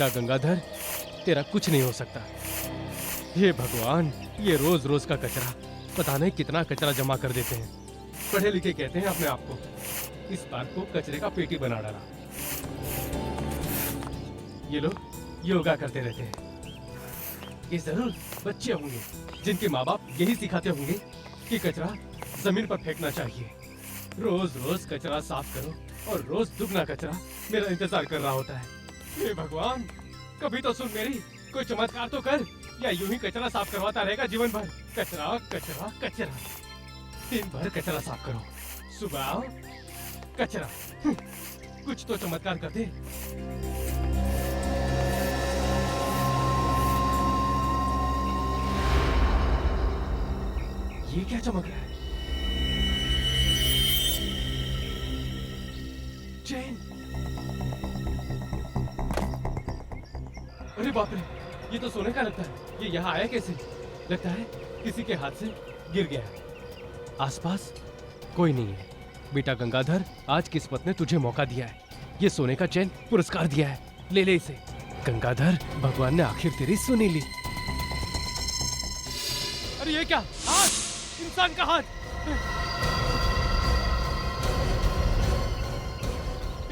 बेटा गंगाधर, तेरा कुछ नहीं हो सकता। हे भगवान, ये रोज रोज का कचरा, पता नहीं कितना कचरा जमा कर देते हैं। पढ़े लिखे कहते हैं अपने आप को, इस पार्क को कचरे का पेटी बना डाला। ये लोग योगा करते रहते हैं। ये जरूर बच्चे होंगे जिनके माँ बाप यही सिखाते होंगे कि कचरा जमीन पर फेंकना चाहिए। रोज रोज कचरा साफ करो और रोज दुगना कचरा मेरा इंतजार कर रहा होता है। हे भगवान, कभी तो सुन मेरी, कोई चमत्कार तो कर, या यूं ही कचरा साफ करवाता रहेगा जीवन भर। कचरा कचरा कचरा, दिन भर कचरा साफ करो, सुबह आओ कचरा। कुछ तो चमत्कार कर दे। ये क्या चमक रहा है? चेन। अरे बाप रे, ये तो सोने का लगता है। ये यहाँ आया कैसे? लगता है किसी के हाथ से गिर गया है। आसपास कोई नहीं है। बेटा गंगाधर, आज किस्मत ने तुझे मौका दिया है। ये सोने का चैन पुरस्कार दिया है, ले ले इसे। गंगाधर, भगवान ने आखिर तेरी सुनी ली। अरे ये क्या हाथ? इंसान का हाथ।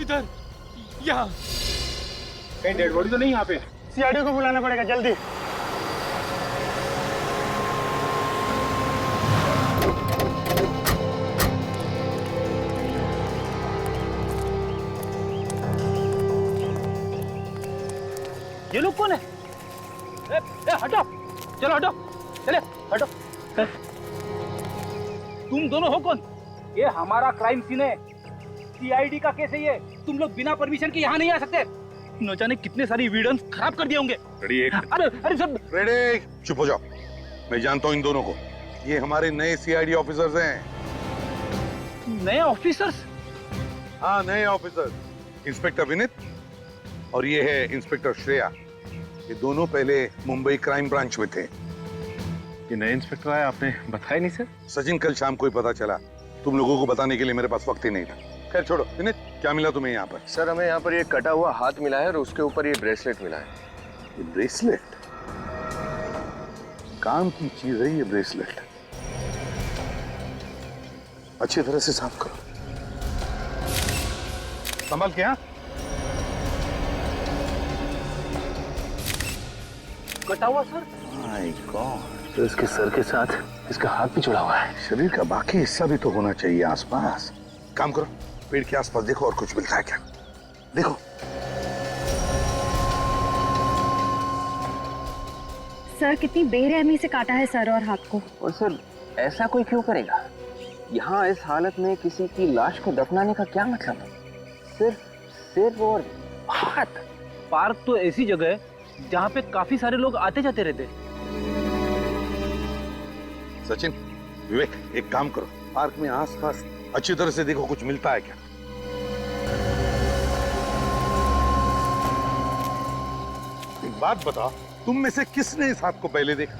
इधर, यहाँ। कहीं डेड बॉडी तो नहीं यहाँ पे? सीआईडी को बुलाना पड़ेगा जल्दी। ये लोग कौन है? हटो, चलो हटो, चले हटो। तुम दोनों हो कौन? ये हमारा क्राइम सीन है, सीआईडी का केस है ये। तुम लोग बिना परमिशन के यहाँ नहीं आ सकते। न जाने कितने सारी एविडेंस खराब कर दिए होंगे। अरे सब रेडी, चुप हो जाओ। मैं जानता हूँ इन दोनों को, ये हमारे नए सीआईडी ऑफिसर्स हैं। नए ऑफिसर्स? हाँ, नए ऑफिसर्स। इंस्पेक्टर विनीत और ये है इंस्पेक्टर श्रेया। ये दोनों पहले मुंबई क्राइम ब्रांच में थे। ये नए इंस्पेक्टर आए, आपने बताया नहीं सर? सचिन, कल शाम को ही पता चला। तुम लोगों को बताने के लिए मेरे पास वक्त ही नहीं था। खैर छोड़ो। विनीत, क्या मिला तुम्हें यहाँ पर? सर, हमें यहाँ पर ये कटा हुआ हाथ मिला है और उसके ऊपर ये ब्रेसलेट मिला है। ये ब्रेसलेट? काम की चीज है ये ब्रेसलेट। अच्छी तरह से साफ करो। संभाल के। हाँ, कटा हुआ सर? माय गॉड, तो इसके सर के साथ इसका हाथ भी जुड़ा हुआ है। शरीर का बाकी हिस्सा भी तो होना चाहिए आसपास। काम करो, पेड़ के आसपास देखो और कुछ मिलता है क्या। देखो। सर, कितनी बेरहमी से काटा है सर और हाथ को। और सर, ऐसा कोई क्यों करेगा? यहाँ इस हालत में किसी की लाश को दफनाने का क्या मतलब है? सिर्फ सिर और हाथ। पार्क तो ऐसी जगह है जहाँ पे काफी सारे लोग आते जाते रहते हैं। सचिन, विवेक, एक काम करो, पार्क में आसपास अच्छी तरह से देखो, कुछ मिलता है क्या। एक बात बताओ, तुम में से किसने इस हाथ को पहले देखा?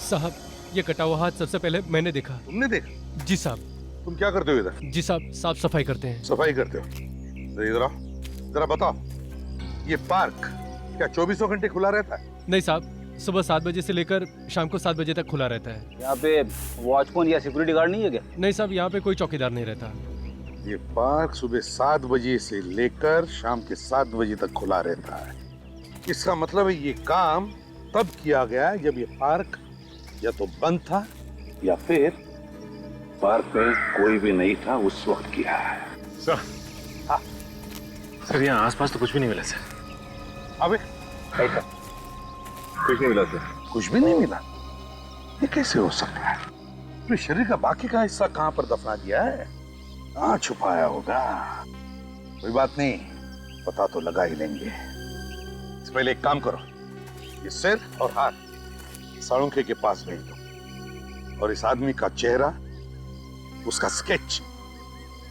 साहब, ये कटा हुआ हाथ सबसे पहले मैंने देखा। तुमने देखा? जी साहब। तुम क्या करते हो इधर? जी साहब, साफ सफाई करते हैं। सफाई करते हो? इधर आओ, जरा बताओ, ये पार्क क्या 24 घंटे खुला रहता है? नहीं साहब, सुबह 7 बजे से लेकर शाम को 7 बजे तक खुला रहता है। यहाँ पे वॉचमैन या सिक्योरिटी गार्ड नहीं है क्या? नहीं साहब, यहाँ पे कोई चौकीदार नहीं रहता। ये पार्क सुबह 7 बजे से लेकर शाम के 7 बजे तक खुला रहता है। इसका मतलब है ये काम तब किया गया जब ये पार्क या तो बंद था या फिर पार्क में कोई भी नहीं था उस वक्त किया है। सर, हाँ सर, यहाँ आसपास तो कुछ भी नहीं मिला सर। अबे कुछ नहीं मिला सर। कुछ भी नहीं मिला? ये कैसे हो सकता है? तो शरीर का बाकी का हिस्सा कहाँ पर दफना दिया है? कहाँ छुपाया होगा? कोई बात नहीं, पता तो लगा ही लेंगे। इससे पहले एक काम करो, ये सिर और हाथ साळुंखे के पास भेज दो और इस आदमी का चेहरा, उसका स्केच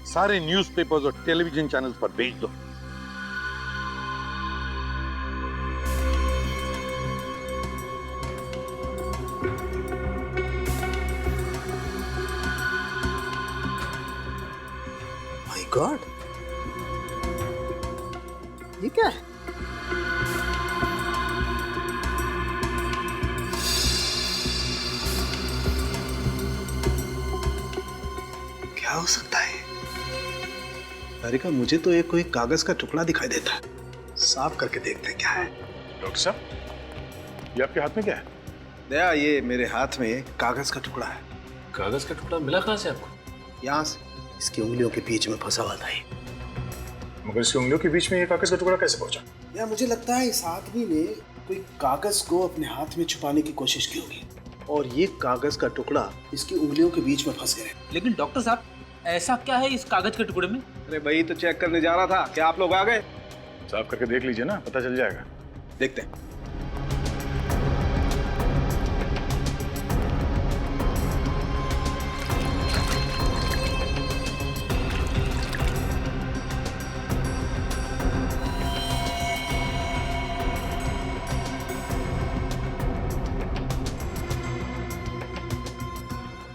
सारे न्यूज़पेपर्स और टेलीविजन चैनल्स पर भेज दो। माय गॉड, ये क्या है? हो सकता है? सारिका, मुझे तो एक कोई कागज का टुकड़ा दिखाई देता है। साफ करके देखते हैं क्या है। डॉक्टर साहब, ये आपके हाथ में क्या है? दया, ये मेरे हाथ में कागज का टुकड़ा है। कागज का टुकड़ा मिला कहाँ से आपको? यहाँ से, इसकी उंगलियों के बीच में फंसा हुआ था ये। मगर इसकी उंगलियों के बीच में ये कागज का टुकड़ा कैसे पहुंचा? या मुझे लगता है इस आदमी ने कोई कागज को अपने हाथ में छुपाने की कोशिश की होगी और ये कागज का टुकड़ा इसकी उंगलियों के बीच में फंस गया। लेकिन डॉक्टर साहब, ऐसा क्या है इस कागज के टुकड़े में? अरे भाई, तो चेक करने जा रहा था। क्या आप लोग आ गए? साफ करके देख लीजिए ना, पता चल जाएगा। देखते हैं।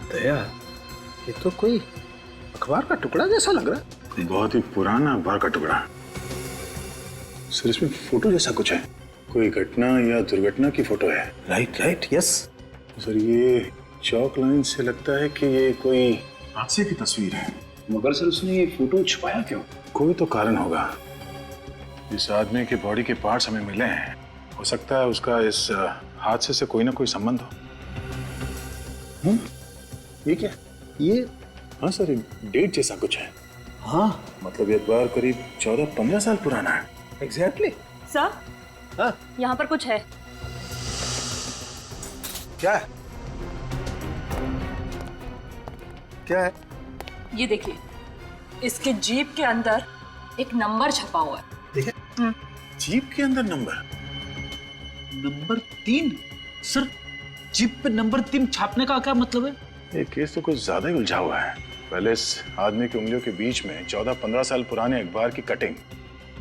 दया, ये तो कोई अखबार का टुकड़ा जैसा लग रहा है। बहुत ही पुराना अखबार का टुकड़ा। सर, इसमें फोटो जैसा कुछ है। कोई घटना या दुर्घटना की फोटो है। Right, yes. सर, ये चौक लाइन से लगता है कि ये कोई हादसे की तस्वीर है। मगर सर, उसने ये फोटो छुपाया क्यों? कोई तो कारण होगा। इस आदमी के बॉडी के पार्ट्स हमें मिले हैं। हो सकता है उसका इस हादसे से कोई ना कोई संबंध हो। ये क्या? ये हाँ सर, डेट जैसा कुछ है। हाँ, मतलब ये अखबार करीब 14-15 साल पुराना है। एग्जैक्टली। सर, हाँ, यहाँ पर कुछ है। क्या है? क्या है? ये देखिए, इसके जीप के अंदर एक नंबर छपा हुआ है। देखिए, जीप के अंदर नंबर। नंबर 3? सर, जीप पे नंबर 3 छापने का क्या मतलब है? ये केस तो कुछ ज्यादा ही उलझा हुआ है। पहले इस आदमी की उंगलियों के बीच में 14-15 साल पुराने अखबार की कटिंग,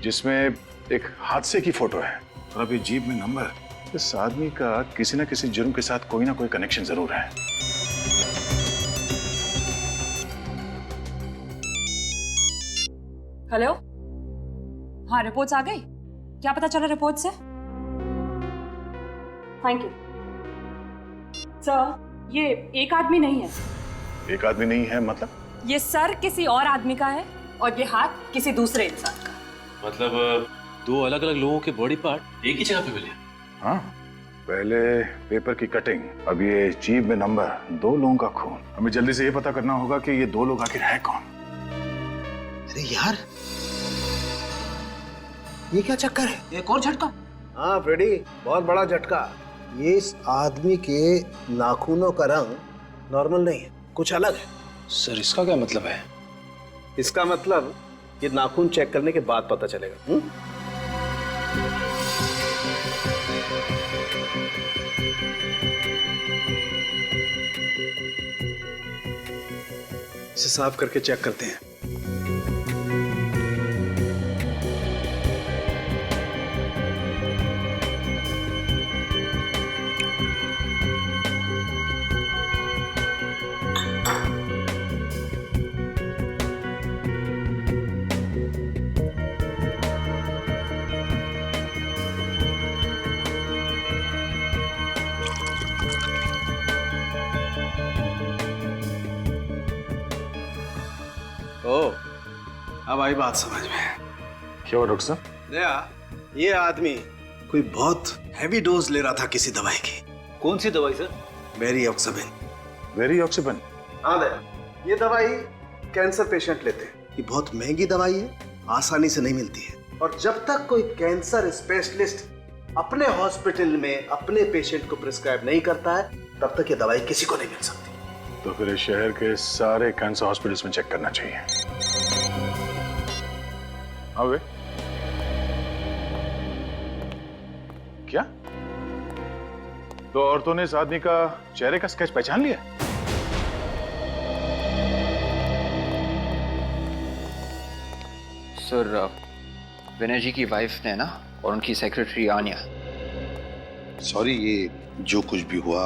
जिसमें एक हादसे की फोटो है, और अभी जीप में नंबर। इस आदमी का किसी न किसी जुर्म के साथ कोई ना कोई कनेक्शन जरूर है। हेलो, हाँ, रिपोर्ट्स आ गई? क्या पता चला रिपोर्ट से? Thank you sir. ये एक आदमी नहीं है। एक आदमी नहीं है मतलब? ये सर किसी और आदमी का है और ये हाथ किसी दूसरे इंसान का। मतलब दो अलग अलग लोगों के बॉडी पार्ट एक ही जगह पे मिले? हाँ, पहले पेपर की कटिंग, अब ये जीप में नंबर, 2 लोगों का खून। हमें जल्दी से ये पता करना होगा कि ये 2 लोग आखिर है कौन। अरे यार, ये क्या चक्कर है? एक और झटका। हाँ फ्रेडी, बहुत बड़ा झटका। ये इस आदमी के नाखूनों का रंग नॉर्मल नहीं है, कुछ अलग है। सर, इसका क्या मतलब है? इसका मतलब ये नाखून चेक करने के बाद पता चलेगा। इसे साफ करके चेक करते हैं। ओ, अब आई बात समझ में। क्या हुआ डॉक्टर साहब? दया, ये आदमी कोई बहुत हैवी डोज ले रहा था किसी दवाई की। कौन सी दवाई सर? वेरिऑक्सिबिन। वेरिऑक्सिबिन? हाँ दया, ये दवाई कैंसर पेशेंट लेते हैं। ये बहुत महंगी दवाई है, आसानी से नहीं मिलती है, और जब तक कोई कैंसर स्पेशलिस्ट अपने हॉस्पिटल में अपने पेशेंट को प्रिस्क्राइब नहीं करता है, तब तक ये दवाई किसी को नहीं मिल सकती। तो फिर इस शहर के सारे कैंसर हॉस्पिटल्स में चेक करना चाहिए। हाँ वे? क्या? तो औरतों ने इस आदमी का चेहरे का स्केच पहचान लिया? सर, विनय जी की वाइफ ने ना, और उनकी सेक्रेटरी आन्या। सॉरी, ये जो कुछ भी हुआ,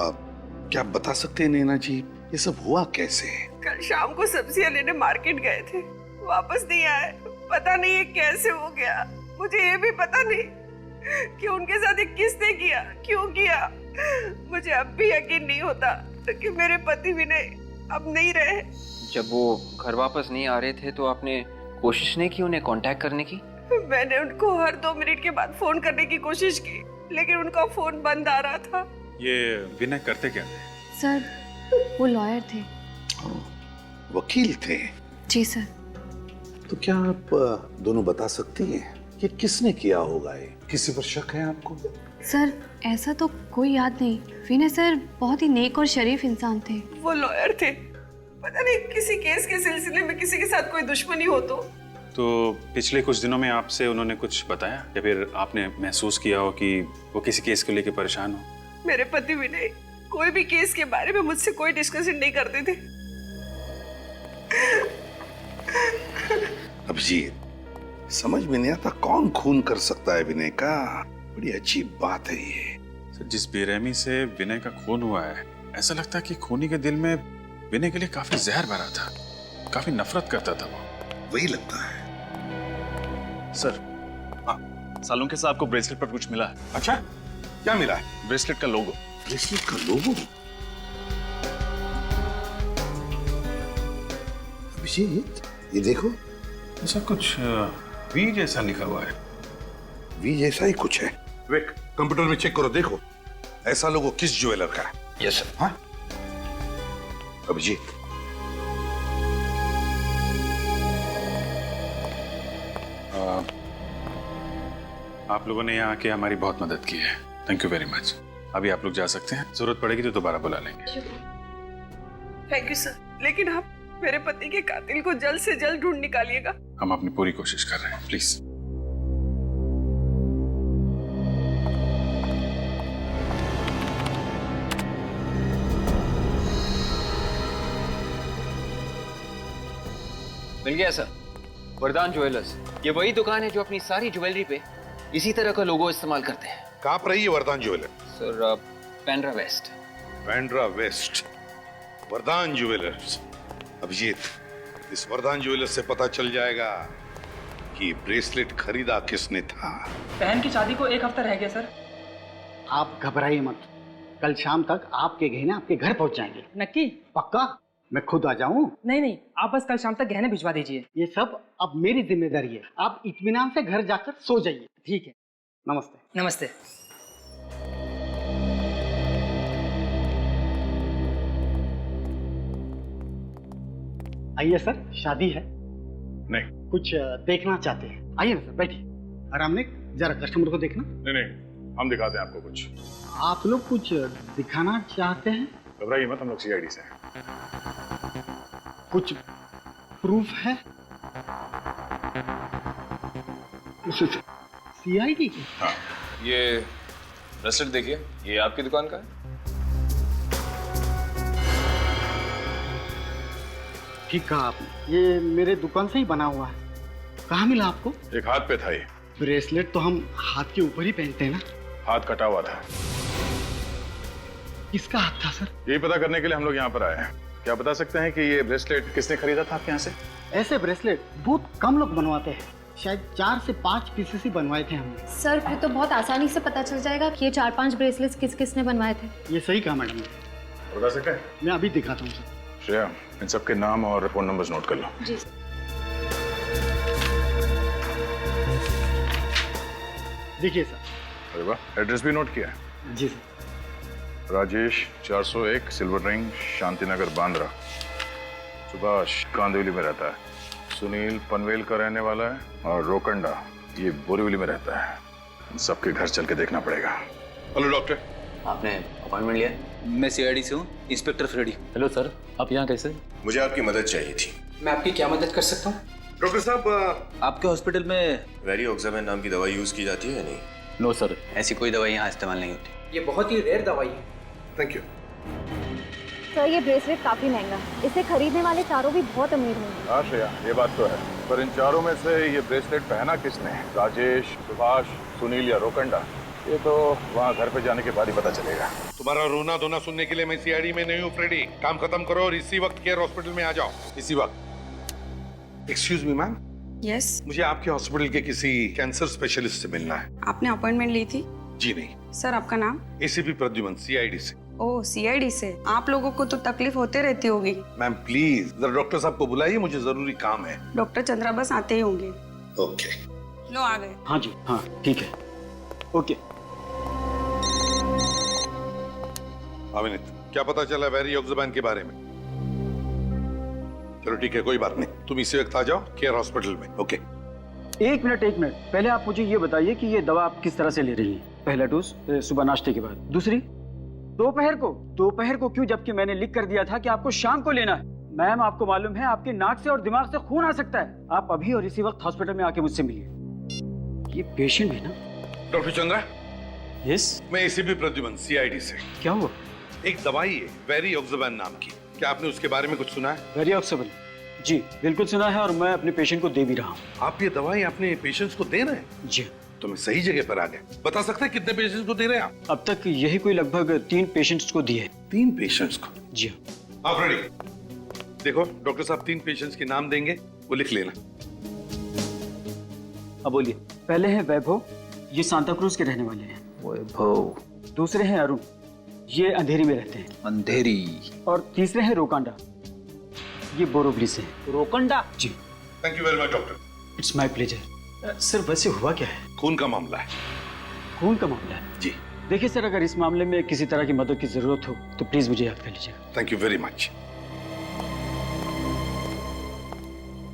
क्या आप बता सकते हैं नैना जी, ये सब हुआ कैसे? कल शाम को सब्जियां लेने मार्केट गए थे, वापस नहीं आए। पता नहीं ये कैसे हो गया। मुझे ये भी पता नहीं कि उनके साथ ये किसने किया, क्यों किया। मुझे अब भी यकीन नहीं होता कि मेरे पति विनय अब नहीं रहे। जब वो घर वापस नहीं आ रहे थे तो आपने कोशिश नहीं की उन्हें कांटेक्ट करने की? मैंने उनको हर 2 मिनट के बाद फोन करने की कोशिश की, लेकिन उनका फोन बंद आ रहा था। ये विनय करते क्या थे? सर वो लॉयर थे। वकील थे? जी सर। तो क्या आप दोनों बता सकती हैं कि किसने किया होगा ये? किसी पर शक है आपको? सर ऐसा तो कोई याद नहीं। विनय सर बहुत ही नेक और शरीफ इंसान थे। वो लॉयर थे, पता नहीं किसी केस के सिलसिले में किसी के साथ कोई दुश्मनी हो तो पिछले कुछ दिनों में आपसे उन्होंने कुछ बताया या फिर आपने महसूस किया हो कि वो किसी केस को लेकर परेशान हो? मेरे पति विनय कोई भी केस के बारे में मुझसे कोई डिस्कशन नहीं करते थे। अभिजीत, समझ में नहीं आता कौन खून कर सकता है विनय का। बड़ी अजीब बात है ये। सर, जिस बेरहमी से विनय का खून हुआ है, ऐसा लगता है कि खूनी के दिल में विनय के लिए काफी जहर भरा था, काफी नफरत करता था वो। वही लगता है। सर, सालुंखे साहब को ब्रेसलेट पर कुछ मिला है। अच्छा, क्या मिला है? ब्रेसलेट का लोगो। ब्रेसलेट का लोगो? अभिजीत, ये देखो, ऐसा कुछ वी जैसा लिखा हुआ है। वी जैसा ही कुछ है। विक, कंप्यूटर में चेक करो, देखो ऐसा लोगो किस ज्वेलर का है। Yes sir. हाँ अभिजीत, आप लोगों ने यहाँ आके हमारी बहुत मदद की है। Thank you very much. अभी आप लोग जा सकते हैं, जरूरत पड़ेगी तो दोबारा बुला लेंगे। थैंक यू सर, लेकिन आप मेरे पति के कातिल को जल्द से जल्द ढूंढ निकालिएगा। हम अपनी पूरी कोशिश कर रहे हैं, प्लीज। मिल गया सर, वरदान ज्वेलर्स। ये वही दुकान है जो अपनी सारी ज्वेलरी पे इसी तरह का लोगो इस्तेमाल करते हैं। कहाँ पर है ये Vardan jeweller? Sir Pendra west. Pendra west, Vardan jewellers. Abhijeet, इस वरदान ज्वेलर्स से पता चल जाएगा कि ब्रेसलेट खरीदा किसने था। बहन की शादी को 1 हफ्ता रह गया सर। आप घबराइए मत, कल शाम तक आपके गहने आपके घर पहुंच जाएंगे। नक्की? पक्का? मैं खुद आ जाऊं? नहीं, आप बस कल शाम तक गहने भिजवा दीजिए। ये सब अब मेरी जिम्मेदारी है। आप इत्मीनान से घर जाकर सो जाइए। ठीक है, नमस्ते। नमस्ते। आइए सर, शादी है। नहीं कुछ देखना चाहते हैं? आइए ना सर, बैठिए। आराम ने जरा कस्टमर को देखना। नहीं, हम दिखाते हैं आपको कुछ। आप लोग कुछ दिखाना चाहते हैं? घबराइए मत, हम लोग सीआईडी से हैं। कुछ प्रूफ है? सीआईडी की? हाँ, ये ब्रेसलेट देखिए, ये आपकी दुकान का है। ठीक कहा आपने, ये मेरे दुकान से ही बना हुआ है। कहाँ मिला आपको? एक हाथ पे था ये। ब्रेसलेट तो हम हाथ के ऊपर ही पहनते हैं ना। हाथ कटा हुआ था। किसका हाथ था सर? यही पता करने के लिए हम लोग यहाँ पर आए हैं। क्या बता सकते हैं कि ये ब्रेसलेट किसने खरीदा था आपके यहाँ से? ऐसे ब्रेसलेट बहुत कम लोग बनवाते हैं, शायद 4 से 5 पीसेस ही बनवाए थे हमने। सर फिर तो बहुत आसानी से पता चल जाएगा कि ये 4-5 ब्रेसलेट्स किस किसने बनवाए थे। ये सही कहा मैडम ने। बता सकते हैं? मैं अभी दिखाता हूँ सर। श्रेया, इन सबके नाम और फोन नंबर्स नोट कर लो। जी। देखिए सर। अरे वाह, एड्रेस भी नोट किया है? जी sir. Rajesh 401 silver ring, Shantinagar, Bandra. Subhash Kandivali में रहता है। सुनील पनवेल का रहने वाला है, और रोकंडा ये बोरीवली में रहता है। इन सबके घर चल के देखना पड़ेगा। Hello doctor. आपने अपॉइंटमेंट लिया? मैं सीआईडी से हूँ, इंस्पेक्टर फ्रेडी। हेलो सर, आप यहाँ कैसे? मुझे आपकी मदद चाहिए थी। मैं आपकी क्या मदद कर सकता हूँ? डॉक्टर साहब, आपके हॉस्पिटल में वेरियोक्साबेन नाम की दवाई यूज की जाती है या नहीं? नो सर, ऐसी कोई दवाई यहाँ इस्तेमाल नहीं होती। ये बहुत ही रेयर दवाई है। Thank you. सर ये ब्रेसलेट काफी महंगा है, इसे खरीदने वाले चारों भी बहुत अमीर होंगे। हाँ श्रेया, ये बात तो है, पर इन चारों में से ये ब्रेसलेट पहना किसने? राजेश, सुभाष, सुनील या रोकंडा? ये तो वहाँ घर पे जाने के बाद ही पता चलेगा। तुम्हारा रोना धोना सुनने के लिए मैं सीआईडी में नहीं हूँ फ्रेडी। काम खत्म करो और इसी वक्त केयर हॉस्पिटल में आ जाओ, इसी वक्त। Excuse me ma'am. यस, मुझे आपके हॉस्पिटल के किसी कैंसर स्पेशलिस्ट से मिलना है। आपने अपॉइंटमेंट ली थी? जी नहीं। सर आपका नाम? एसीपी प्रद्युमन, सीआईडी से। ओह, सीआईडी से आप लोगों को तो तकलीफ होते रहती होगी। मैम प्लीज जरा डॉक्टर साहब को बुलाइए, मुझे जरूरी काम है। डॉक्टर चंद्रा बस आते ही होंगे। ओके। लो आ गए। हाँ जी, हाँ ठीक है, ओके। अमित, क्या पता चला वेरियोक्साबैन के बारे में? चलो ठीक है, कोई बात नहीं, तुम इसी वक्त आ जाओ केयर हॉस्पिटल में। ओके। एक मिनट, पहले आप मुझे ये बताइए कि ये दवा आप किस तरह से ले रही हैं? पहला डोज सुबह नाश्ते के बाद, दूसरी दोपहर को क्यों, जबकि मैंने लिख कर दिया था कि आपको शाम को लेना है। मैम आपको मालूम है आपके नाक से और दिमाग से खून आ सकता है। आप अभी और इसी वक्त हॉस्पिटल में आके मुझसे मिलिए। ये पेशेंट है ना? डॉक्टर चंद्रा। यस। मैं एसीपी प्रद्युमन, सीआईडी से। क्या हुआ? एक दवाई है वेरियोक्साबैन नाम की, क्या आपने उसके बारे में कुछ सुना है? वेरियोक्साबैन? जी बिल्कुल सुना है, और मैं अपने पेशेंट को दे भी रहा हूँ। आप ये दवाई अपने पेशेंट्स को दे रहे हैं? जी। तो मैं सही जगह पर आ गया। बता सकते हैं कितने पेशेंट्स को दे रहे हैं आप? अब तक यही कोई लगभग 3 पेशेंट्स को दिए। 3 पेशेंट्स को? जी हाँ। आप रेडी? देखो डॉक्टर साहब 3 पेशेंट्स के नाम देंगे, वो लिख लेना। अब बोलिए। पहले है वैभव, ये सांता क्रूज के रहने वाले हैं। वैभव। दूसरे हैं अरुण, ये अंधेरी में रहते हैं। अंधेरी। और तीसरे हैं रोकांडा, ये बोरोवली से। रोकंडा? जी। Thank you very much doctor. It's my pleasure. Sir वैसे हुआ क्या है? खून का मामला है। खून का मामला है? जी। देखिए सर, अगर इस मामले में किसी तरह की मदद की जरूरत हो तो प्लीज मुझे याद कर लीजिएगा। Thank you very much.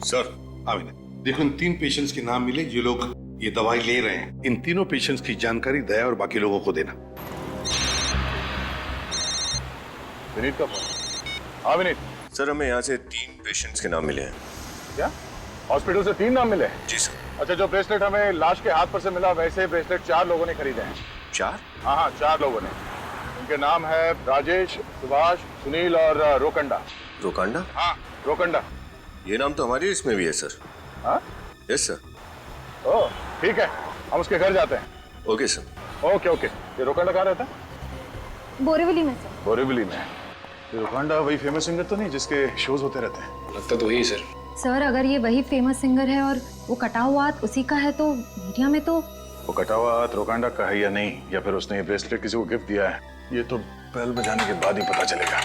Sir Amina, देखो इन 3 पेशेंट्स के नाम मिले जो लोग ये दवाई ले रहे हैं। इन तीनों पेशेंट्स की जानकारी दया और बाकी लोगों को देना। विनीत का फोन। हाँ विनीत। सर हमें यहाँ से 3 पेशेंट्स के नाम मिले हैं। क्या हॉस्पिटल से 3 नाम मिले? जी सर। अच्छा, जो ब्रेसलेट हमें लाश के हाथ पर से मिला वैसे ब्रेसलेट 4 लोगों ने खरीदे हैं। 4? हाँ 4 लोगों ने। उनके नाम है राजेश, सुभाष, सुनील और रोकंडा। रोकांडा? हाँ रोकंडा। ये नाम तो हमारी लिस्ट में भी है सर। हाँ? Yes sir. ओह ठीक है, हम उसके घर जाते हैं। Okay sir. Okay okay. ये रोकंडा कहाँ रहता है? बोरीवली में सर। बोरीवली में। ये रोकंडा वही फेमस सिंगर तो नहीं जिसके शोज होते रहते हैं? लगता तो वही सर। सर अगर ये वही फेमस सिंगर है और वो कटा हुआ हाथ उसी का है तो मीडिया में तो। वो कटा हुआ हाथ रोकांडा का है या नहीं, या फिर उसने ये ब्रेसलेट किसी को गिफ्ट दिया है, ये तो बेल बजाने के बाद ही पता चलेगा।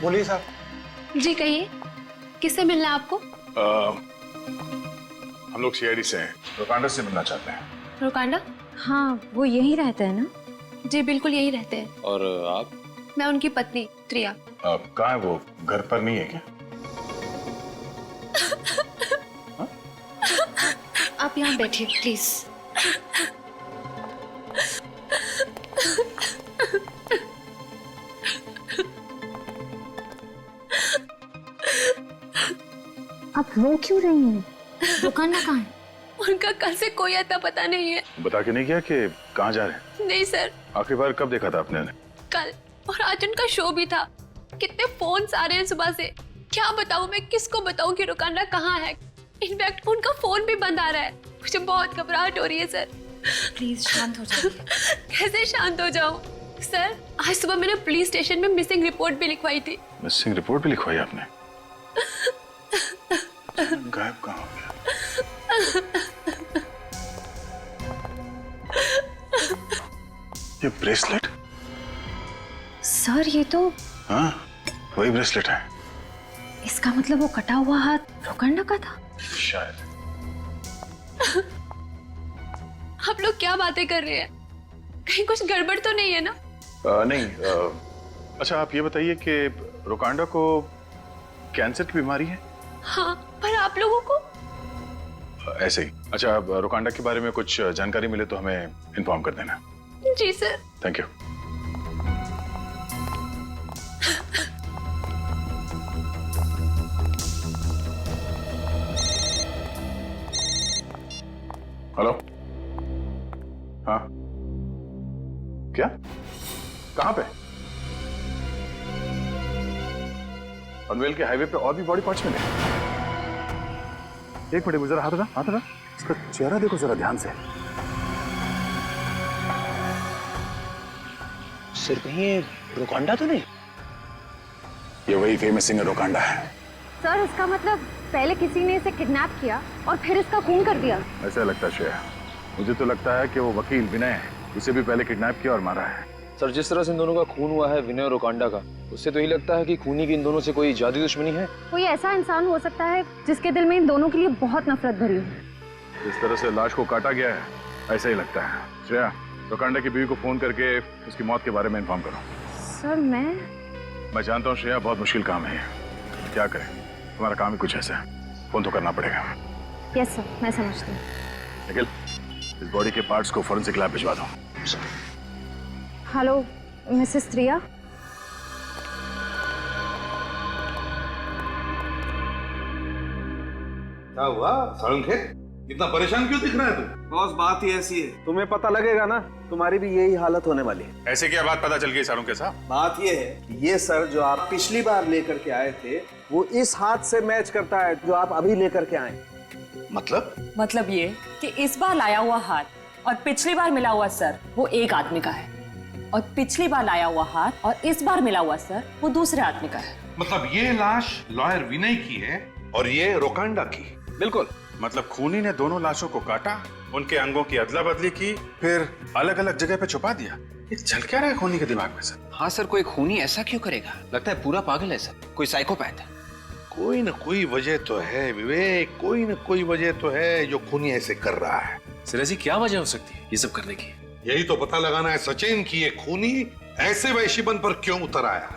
बोलिए साहब। जी कहिए, किससे मिलना है आपको? हम लोग सीआईडी से हैं, रोकांडा से मिलना चाहते हैं। रोकांडा? हाँ वो यही रहते हैं ना? जी बिल्कुल यही रहते हैं। और आप? मैं उनकी पत्नी त्रिया। कहाँ है वो? घर पर नहीं है क्या? आप यहाँ बैठिए प्लीज। आप रो क्यों रही हैं? रोकांडा कहाँ है? उनका कल से कोई अता पता नहीं है। बता के नहीं गया कि कहाँ जा रहे हैं? नहीं सर। आखिरी बार कब देखा था आपने उन्हें? कल, और आज उनका शो भी था। कितने फोन्स आ रहे हैं सुबह से, क्या बताऊं मैं, किसको बताऊं कि रुकांडा कहाँ है। इनफैक्ट उनका फोन भी बंद आ रहा है। मुझे बहुत घबराहट हो रही है सर। प्लीज शांत हो जाइए। कैसे शांत हो जाऊं सर? आज सुबह मैंने पुलिस स्टेशन में मिसिंग रिपोर्ट भी लिखवाई थी। मिसिंग रिपोर्ट भी लिखवाई आपने? गायब कहाँ हो गया? ये ब्रेसलेट? सर ये तो। हाँ वही ब्रेसलेट है। इसका मतलब वो कटा हुआ हाथ रोकांडा का था? शायद। आप लोग क्या बातें कर रहे हैं? कहीं कुछ गड़बड़ तो नहीं है ना? नहीं। अच्छा आप ये बताइए कि रोकांडा को कैंसर की बीमारी है? हाँ, पर आप लोगों को? ऐसे ही। अच्छा रोकांडा के बारे में कुछ जानकारी मिले तो हमें इन्फॉर्म कर देना। जी सर। Thank you. हेलो। हाँ क्या? कहाँ पे? पनवेल के हाईवे पे और भी बॉडी पार्ट्स मिले? एक मिनट जरा हाथ हटा। इसका चेहरा देखो जरा ध्यान से। सर कहीं ये रोकांडा तो नहीं? ये वही फेमस सिंगर रोकांडा है। सर इसका मतलब पहले किसी ने इसे किडनैप किया और फिर इसका खून कर दिया। ऐसा लगता है श्रेया, मुझे तो लगता है कि वो वकील विनय है, उसे भी पहले किडनैप किया और मारा है। सर जिस तरह से इन दोनों का खून हुआ है विनय और रोकांडा का, उससे तो यही लगता है कि खूनी की इन दोनों से कोई जादुई दुश्मनी है। कोई ऐसा इंसान हो सकता है जिसके दिल में इन दोनों के लिए बहुत नफरत भरी हो। जिस तरह से लाश को काटा गया है ऐसा ही लगता है। श्रेया, रोकांडा की बीवी को फोन करके उसकी मौत के बारे में इन्फॉर्म करो। सर मैं जानता हूँ श्रेया, बहुत मुश्किल काम है, क्या करें, तुम्हारा काम ही कुछ ऐसा है, फोन तो करना पड़ेगा। यस सर, मैं समझती हूँ। निखिल, इस बॉडी के पार्ट्स को फॉरेंसिक लैब भिजवा दो। हेलो मिसेस त्रिया। क्या हुआ साळुंखे, इतना परेशान क्यों दिख रहा है तू? बॉस बात ही ऐसी है, तुम्हें पता लगेगा ना, तुम्हारी भी यही हालत होने वाली है। ऐसे क्या बात पता चल गई साळुंखे साहब? बात ये है कि ये सर जो आप पिछली बार लेकर के आए थे वो इस हाथ से मैच करता है जो आप अभी लेकर के आए। मतलब ये कि इस बार लाया हुआ हाथ और पिछली बार मिला हुआ सर वो एक आदमी का है, और पिछली बार लाया हुआ हाथ और इस बार मिला हुआ सर वो दूसरे आदमी का है। मतलब ये लाश लॉयर विनय की है और ये रोकांडा की? बिल्कुल। मतलब खूनी ने दोनों लाशों को काटा, उनके अंगों की अदला बदली की, फिर अलग अलग जगह पे छुपा दिया। ये चल क्या रहा है खूनी के दिमाग में सर? हाँ सर, कोई खूनी ऐसा क्यों करेगा? लगता है पूरा पागल है सर, कोई साइकोपैथ है। कोई न कोई वजह तो है विवेक, कोई न कोई वजह तो है जो खूनी ऐसे कर रहा है। सर ऐसी क्या वजह हो सकती है ये सब करने की? यही तो पता लगाना है सचिन कि ये खूनी ऐसे वैश्यपन पर क्यों उतर आया।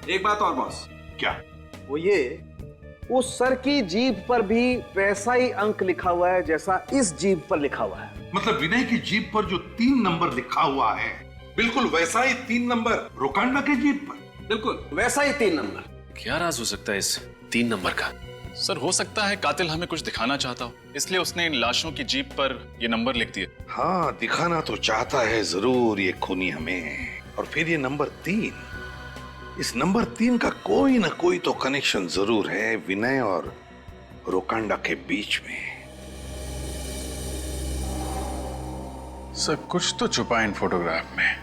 एक बात और बॉस। क्या? वो ये, उस सर की जीभ पर भी वैसा ही अंक लिखा हुआ है जैसा इस जीभ पर लिखा हुआ है। मतलब विनय की जीभ पर जो 3 नंबर लिखा हुआ है बिल्कुल वैसा ही 3 नंबर रोकांडा के जीभ पर, बिल्कुल वैसा ही 3 नंबर। क्या राज हो सकता है इस 3 नंबर का? सर हो सकता है कातिल हमें कुछ दिखाना चाहता हो, इसलिए उसने इन लाशों की जीप पर ये नंबर लिख दिए। हाँ, दिखाना तो चाहता है जरूर ये खूनी हमें। और फिर ये नंबर 3, इस नंबर 3 का कोई ना कोई तो कनेक्शन जरूर है विनय और रोकांडा के बीच में। सर कुछ तो छुपा इन फोटोग्राफ में,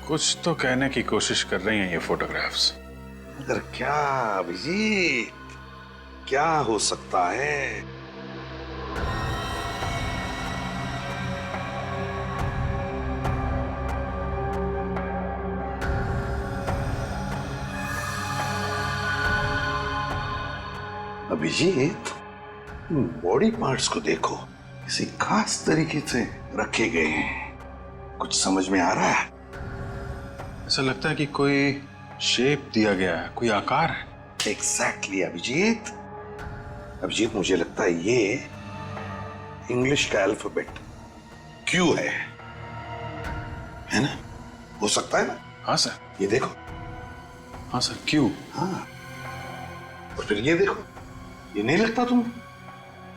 कुछ तो कहने की कोशिश कर रही हैं ये फोटोग्राफ्स। मगर क्या अभिजीत, क्या हो सकता है? अभिजीत, बॉडी पार्ट्स को देखो, किसी खास तरीके से रखे गए हैं। कुछ समझ में आ रहा है? ऐसा लगता है कि कोई शेप दिया गया है, कोई आकार है। एग्जैक्टली अभिजीत। अभिजीत, मुझे लगता है ये इंग्लिश का अल्फाबेट क्यू है ना? हो सकता है ना? हाँ सर। ये देखो। हाँ सर, क्यू। हाँ, और फिर ये देखो, ये नहीं लगता तुम्हें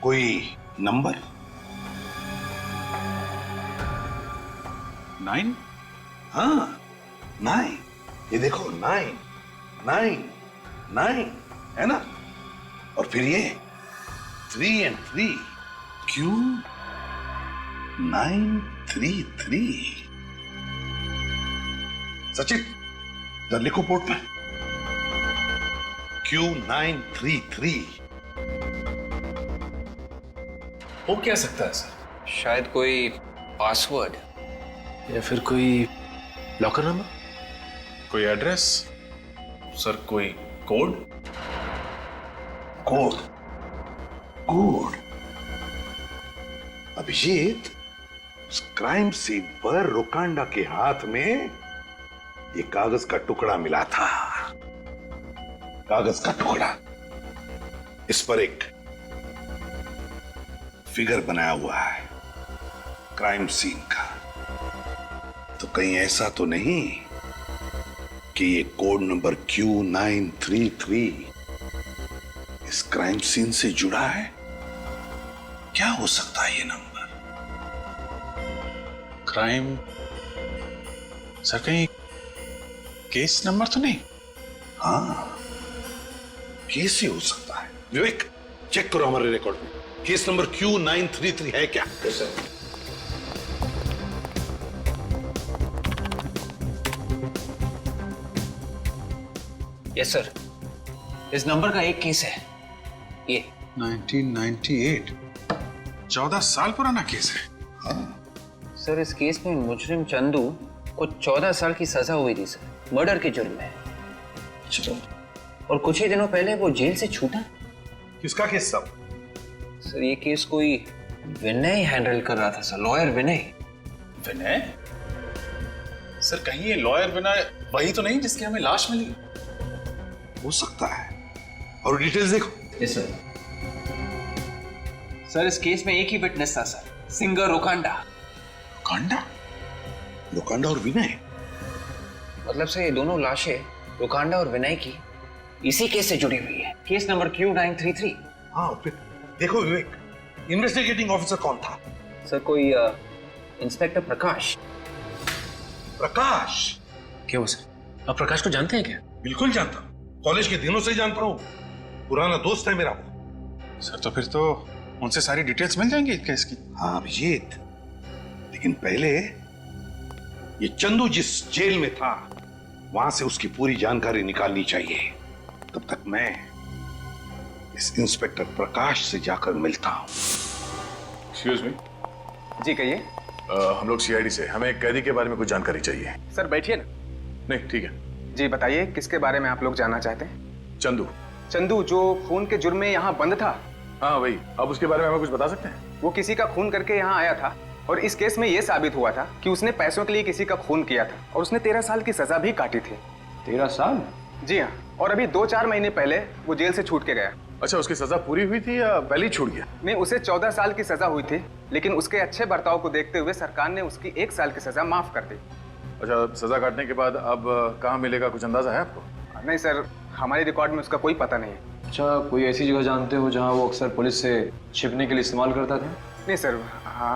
कोई नंबर? 9? हाँ, 9। ये देखो, 9 9 9 है ना? और फिर ये 3 and 3, क्यों 933। सचिन, इधर लिखो बोर्ड पे, Q933। हो क्या सकता है सर? शायद कोई पासवर्ड या फिर कोई लॉकर नंबर, कोई एड्रेस। सर कोई कोड। Code code. अभिजीत, उस क्राइम सीन पर रोकांडा के हाथ में ये कागज का टुकड़ा मिला था। कागज का टुकड़ा, इस पर एक फिगर बनाया हुआ है क्राइम सीन का। तो कहीं ऐसा तो नहीं कि ये कोड नंबर Q933 इस क्राइम सीन से जुड़ा है? क्या हो सकता है ये नंबर? क्राइम, सर कहीं केस नंबर तो नहीं? हाँ, केस ही हो सकता है। विवेक, चेक करो हमारे रिकॉर्ड में, केस नंबर Q933 है क्या? Yes sir. इस नंबर का एक केस है, ये 1998, 14 साल पुराना केस है। हाँ सर, इस केस में मुजरिम चंदू को 14 साल की सजा हुई थी सर, मर्डर के जुर्म में। चलो, और कुछ ही दिनों पहले वो जेल से छूटा। किसका केस सब? सर ये केस कोई विनय हैंडल कर रहा था सर, लॉयर विनय। विनय? सर कहीं ये लॉयर विनय वही तो नहीं जिसकी हमें लाश मिली? हो सकता है। और डिटेल्स देखो। Yes sir. सर इस केस में एक ही विटनेस था सर, सिंगर रोकांडा। रोकांडा? रोकांडा और विनय? मतलब से ये दोनों लाशें रोकांडा और विनय की इसी केस से जुड़ी हुई है, केस नंबर Q933। हाँ, फिर देखो विवेक, इन्वेस्टिगेटिंग ऑफिसर कौन था? सर कोई इंस्पेक्टर प्रकाश। प्रकाश? क्या हुआ सर? आप प्रकाश को जानते हैं क्या? बिल्कुल जानता हूँ, कॉलेज के दिनों से जानता हूँ, पुराना दोस्त है मेरा वो। सर तो फिर तो उनसे सारी डिटेल्स मिल जाएंगी इस केस की। हाँ अभिजीत, लेकिन पहले ये चंदू जिस जेल में था वहां से उसकी पूरी जानकारी निकालनी चाहिए। तब तक मैं इस इंस्पेक्टर प्रकाश से जाकर मिलता हूं। Excuse me. जी कहिए। हम लोग सीआईडी से, हमें एक कैदी के बारे में कुछ जानकारी चाहिए। सर बैठिए ना। नहीं ठीक है। जी बताइए, किसके बारे में आप लोग जानना चाहते हैं? चंदू। चंदू जो खून के जुर्म में यहाँ बंद था? हाँ वही। आप उसके बारे में हमें कुछ बता सकते हैं? वो किसी का खून करके यहाँ आया था और इस केस में ये साबित हुआ था कि उसने पैसों के लिए किसी का खून किया था और उसने 13 साल की सजा भी काटी थी। 13 साल? जी हाँ, और अभी 2-4 महीने पहले वो जेल से छूट के गया। अच्छा, उसकी सजा पूरी हुई थी या पहले ही छूट गया? नहीं, उसे 14 साल की सजा हुई थी, लेकिन उसके अच्छे बर्ताव को देखते हुए सरकार ने उसकी 1 साल की सजा माफ कर दी। अच्छा, सजा काटने के बाद अब कहाँ मिलेगा, कुछ अंदाजा है आपको? नहीं सर, हमारे रिकॉर्ड में उसका कोई पता नहीं है। अच्छा, कोई ऐसी जगह जानते हो जहाँ वो अक्सर पुलिस से छिपने के लिए इस्तेमाल करता था? नहीं सर,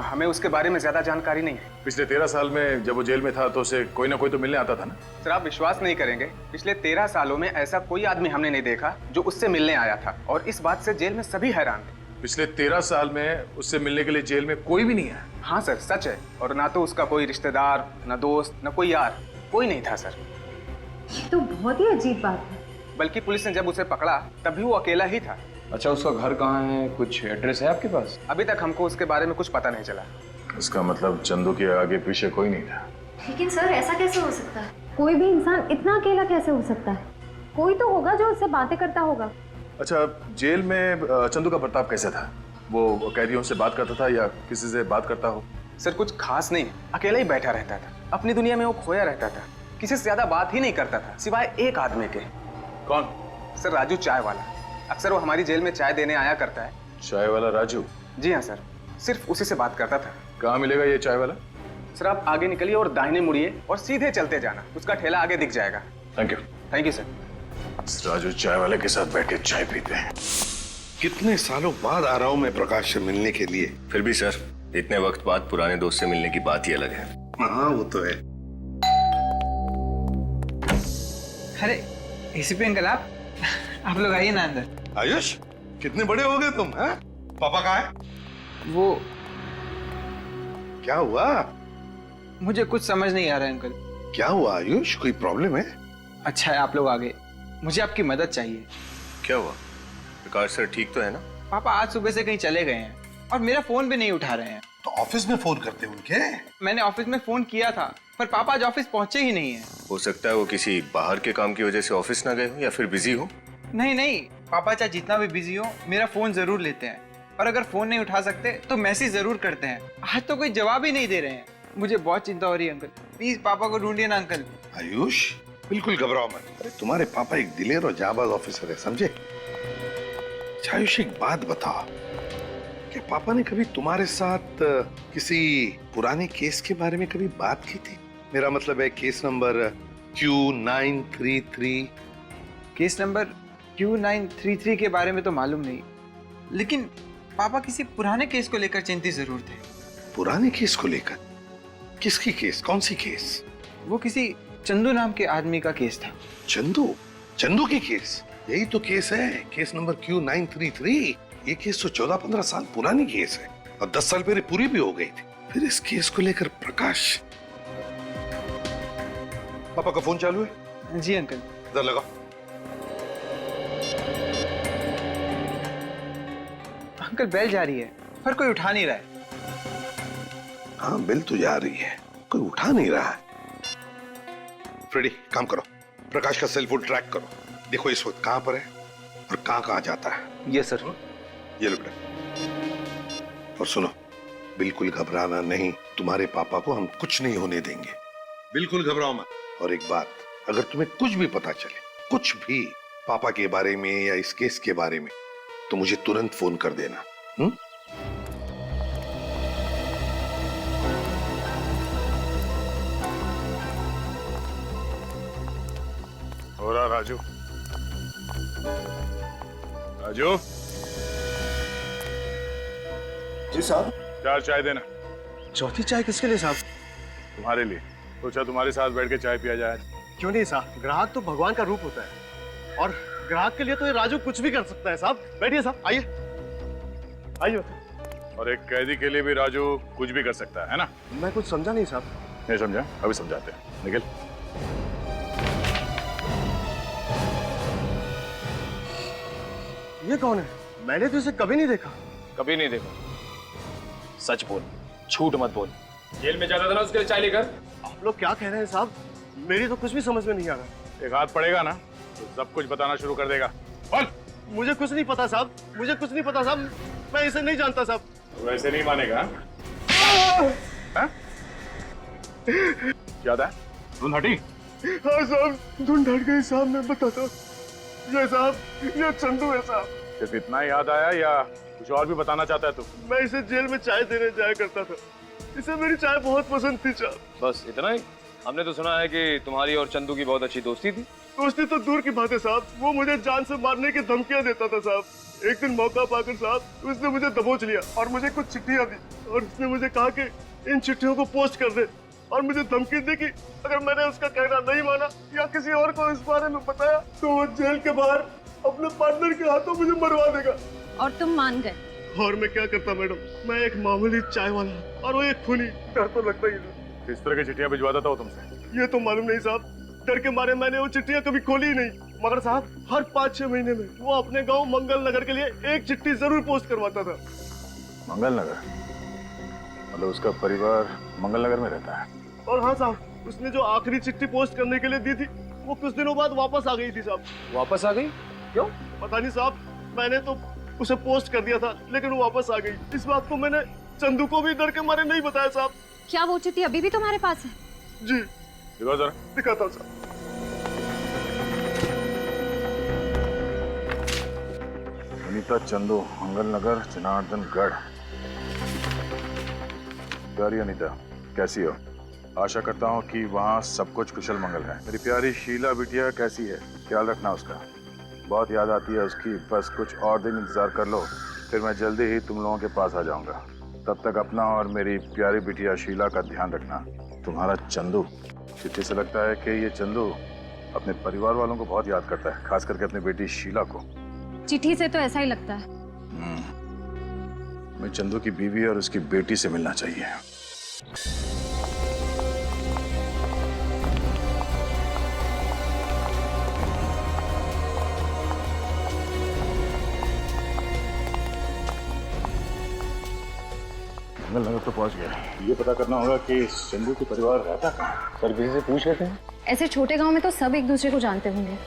हमें उसके बारे में ज्यादा जानकारी नहीं है। पिछले 13 साल में जब वो जेल में था तो उसे कोई ना कोई तो मिलने आता था ना? सर आप विश्वास नहीं करेंगे, पिछले 13 सालों में ऐसा कोई आदमी हमने नहीं देखा जो उससे मिलने आया था, और इस बात से जेल में सभी हैरान थे। पिछले 13 साल में उससे मिलने के लिए जेल में कोई भी नहीं है? हाँ सर, सच है। और ना तो उसका कोई रिश्तेदार, ना दोस्त, ना कोई यार, कोई नहीं था सर। ये तो बहुत ही अजीब बात है। बल्कि पुलिस ने जब उसे पकड़ा तब भी वो अकेला ही था। अच्छा, उसका घर कहाँ है, कुछ एड्रेस है आपके पास? अभी तक हमको उसके बारे में कुछ पता नहीं चला। इसका मतलब चंदू के आगे पीछे कोई नहीं था। लेकिन सर ऐसा कैसे हो सकता है? कोई भी इंसान इतना अकेला कैसे हो सकता है? कोई तो होगा जो उससे बातें करता होगा। अच्छा, जेल में चंदू का बर्ताव कैसा था? वो कैदियों से बात करता था या किसी से बात करता हो? सर कुछ खास नहीं, अकेला ही बैठा रहता था, अपनी दुनिया में वो खोया रहता था, किसी से ज्यादा बात ही नहीं करता था सिवाय एक आदमी के। कौन? सर राजू, चाय वाला। अक्सर वो हमारी जेल में चाय देने आया करता है। चाय वाला राजू? जी हाँ सर, सिर्फ उसी से बात करता था। कहाँ मिलेगा ये चाय वाला? सर आप आगे निकलिए और दाहिने मुड़िए और सीधे चलते जाना, उसका ठेला आगे दिख जाएगा। Thank you. Thank you sir. Raju चाय वाले के साथ बैठ के चाय पीते हैं। कितने सालों बाद आ रहा हूं मैं प्रकाश से मिलने के लिए। फिर भी सर, इतने वक्त बाद पुराने दोस्त से मिलने की बात ही अलग है। हाँ वो तो है। अरे एसीपी अंकल, आप लोग आइए ना अंदर। आयुष, कितने बड़े हो गए तुम, हैं? पापा कहाँ है? वो क्या हुआ? मुझे कुछ समझ नहीं आ रहा है अंकल। क्या हुआ आयुष, कोई प्रॉब्लम है? अच्छा है आप लोग आ गए, मुझे आपकी मदद चाहिए। क्या हुआ? प्रकाश सर ठीक तो है ना? पापा आज सुबह से कहीं चले गए हैं और मेरा फोन भी नहीं उठा रहे हैं। तो ऑफिस में फोन करते उनके? मैंने ऑफिस में फोन किया था पर पापा आज ऑफिस पहुंचे ही नहीं है। हो सकता है वो किसी बाहर के काम की वजह से ऑफिस ना गए हो या फिर बिजी हो। नहीं नहीं, पापा चाहे जितना भी बिजी हो मेरा फोन जरूर लेते हैं, और अगर फोन नहीं उठा सकते तो मैसेज जरूर करते हैं। आज तो कोई जवाब ही नहीं दे रहे हैं, मुझे बहुत चिंता हो रही है अंकल। प्लीज पापा को ढूंढिए ना अंकल। आयुष बिल्कुल घबराओ मत, अरे तुम्हारे पापा एक दिलेर और जाबाज ऑफिसर है, समझे? आयुष एक बात बताओ, क्या पापा ने कभी तुम्हारे साथ किसी पुराने केस के बारे में कभी बात की थी? मेरा मतलब है case number Q933। Case number Q933 के बारे में तो मालूम नहीं, लेकिन पापा किसी पुराने केस को लेकर चिंतित जरूर थे। पुराने केस को लेकर? किसकी केस, कौन सी केस? वो किसी चंदू नाम के आदमी का केस था। चंदू? चंदू की केस? यही तो केस है, केस नंबर Q933। ये केस तो 14-15 साल पुरानी केस है और 10 साल पहले पूरी भी हो गई थी। फिर इस केस को लेकर प्रकाश। पापा का फोन चालू है? जी अंकल। इधर लगाओ। अंकल बेल जा रही है पर कोई उठा नहीं रहा है। हाँ बेल तो जा रही है, कोई उठा नहीं रहा है। फ्रेडी काम करो, प्रकाश का सेल फोन ट्रैक करो, देखो इस वक्त कहां पर है और कहां जाता है। Yes sir. ये लो बेटा, और सुनो बिल्कुल घबराना नहीं, तुम्हारे पापा को हम कुछ नहीं होने देंगे, बिल्कुल घबराओ मत। और एक बात, अगर तुम्हें कुछ भी पता चले, कुछ भी पापा के बारे में या इस केस के बारे में, तो मुझे तुरंत फोन कर देना। हो रहा राजू? राजू जी साहब। 4 चाय देना। चौथी चाय किसके लिए साहब? तुम्हारे लिए। सोचा तुम्हारे साथ बैठ के चाय पिया जाए। क्यों नहीं साहब, ग्राहक तो भगवान का रूप होता है, और ग्राहक के लिए तो ये राजू कुछ भी कर सकता है साहब। बैठिए साहब, आइए आइए। और एक कैदी के लिए भी राजू कुछ भी कर सकता है ना? मैं कुछ समझा नहीं साहब। नहीं समझा? अभी समझाते हैं, निकल। ये कौन है? मैंने तो इसे कभी नहीं देखा। कभी नहीं देखा। सच बोल, झूठ मत बोल। जेल में जाता था ना उसके लिए चाय लेकर। आप लोग क्या कह रहे हैं साहब? मेरी तो कुछ भी समझ में नहीं आ रहा। एक हाथ पड़ेगा ना तो सब कुछ बताना शुरू कर देगा। बोल। मुझे कुछ नहीं पता साहब, मुझे कुछ नहीं पता साहब, मैं इसे नहीं जानता साहब। तो वैसे नहीं मानेगा? क्या था? धुन हटी? हाँ साहब, धुन हट गई साहब, मैं बताता हूँ। ये साहब, ये चंदू है साहब। सिर्फ इतना ही याद आया या कुछ और भी बताना चाहता है तू? मैं इसे जेल में चाय देने जाया करता था, इसे मेरी चाय बहुत पसंद थी साहब। बस इतना ही? हमने तो सुना है कि तुम्हारी और चंदू की बहुत अच्छी दोस्ती थी। दोस्ती तो दूर की बात है साहब, वो मुझे जान से मारने की धमकियां देता था साहब। एक दिन मौका पाकर साहब उसने मुझे दबोच लिया और मुझे कुछ चिट्ठियां दी, और उसने मुझे कहा कि इन चिट्ठियों को पोस्ट कर दे, और मुझे धमकी दी कि अगर मैंने उसका कहना नहीं माना या किसी और को इस बारे में बताया तो वो जेल के बाहर अपने पार्टनर के हाथों मुझे मरवा देगा। और तुम मान गए? और मैं क्या करता मैडम, मैं एक मामूली चाय वाला और वो एक खूनी, डर तो लगता ही था। किस तरह की चिट्ठियां भिजवाता था वो तुमसे? ये तो मालूम नहीं साहब, डर के मारे मैंने वो चिट्ठियां कभी खोली ही नहीं, मगर साहब हर 5-6 महीने में वो अपने गांव मंगल नगर के लिए एक चिट्ठी जरूर पोस्ट करवाता था। मंगल नगर? मतलब उसका परिवार मंगल नगर में रहता है? और हाँ साहब, उसने जो आखिरी चिट्ठी पोस्ट करने के लिए दी थी वो कुछ दिनों बाद वापस आ गई थी साहब। वापस आ गई? क्यों? पता नहीं साहब, मैंने तो उसे पोस्ट कर दिया था लेकिन वो वापस आ गई। इस बात को मैंने चंदू को भी डर के मारे नहीं बताया साहब। क्या वो चिट्ठी अभी भी तुम्हारे पास है? जी। दिखाओ जरा। दिखाता हूँ साहब। अनीता चंदू, मंगल नगर, जनार्दनगढ़। प्यारी अनीता, कैसी हो? आशा करता हूँ कि वहाँ सब कुछ कुशल मंगल है। मेरी प्यारी शीला बिटिया कैसी है? ख्याल रखना उसका, बहुत याद आती है उसकी। बस कुछ और दिन इंतजार कर लो, फिर मैं जल्दी ही तुम लोगों के पास आ जाऊंगा। तब तक अपना और मेरी प्यारी बिटिया शीला का ध्यान रखना। तुम्हारा चंदू, चिट्ठी से लगता है कि ये चंदू अपने परिवार वालों को बहुत याद करता है, खास करके अपनी बेटी शीला को। चिट्ठी से तो ऐसा ही लगता है। मैं चंदू की बीवी और उसकी बेटी से मिलना चाहिए। नगर तो पहुंच गया। ये पता करना होगा कि चंदू के परिवार रहता कहाँ। सर किसी से पूछ लेते हैं। ऐसे छोटे गांव में तो सब एक दूसरे को जानते होंगे।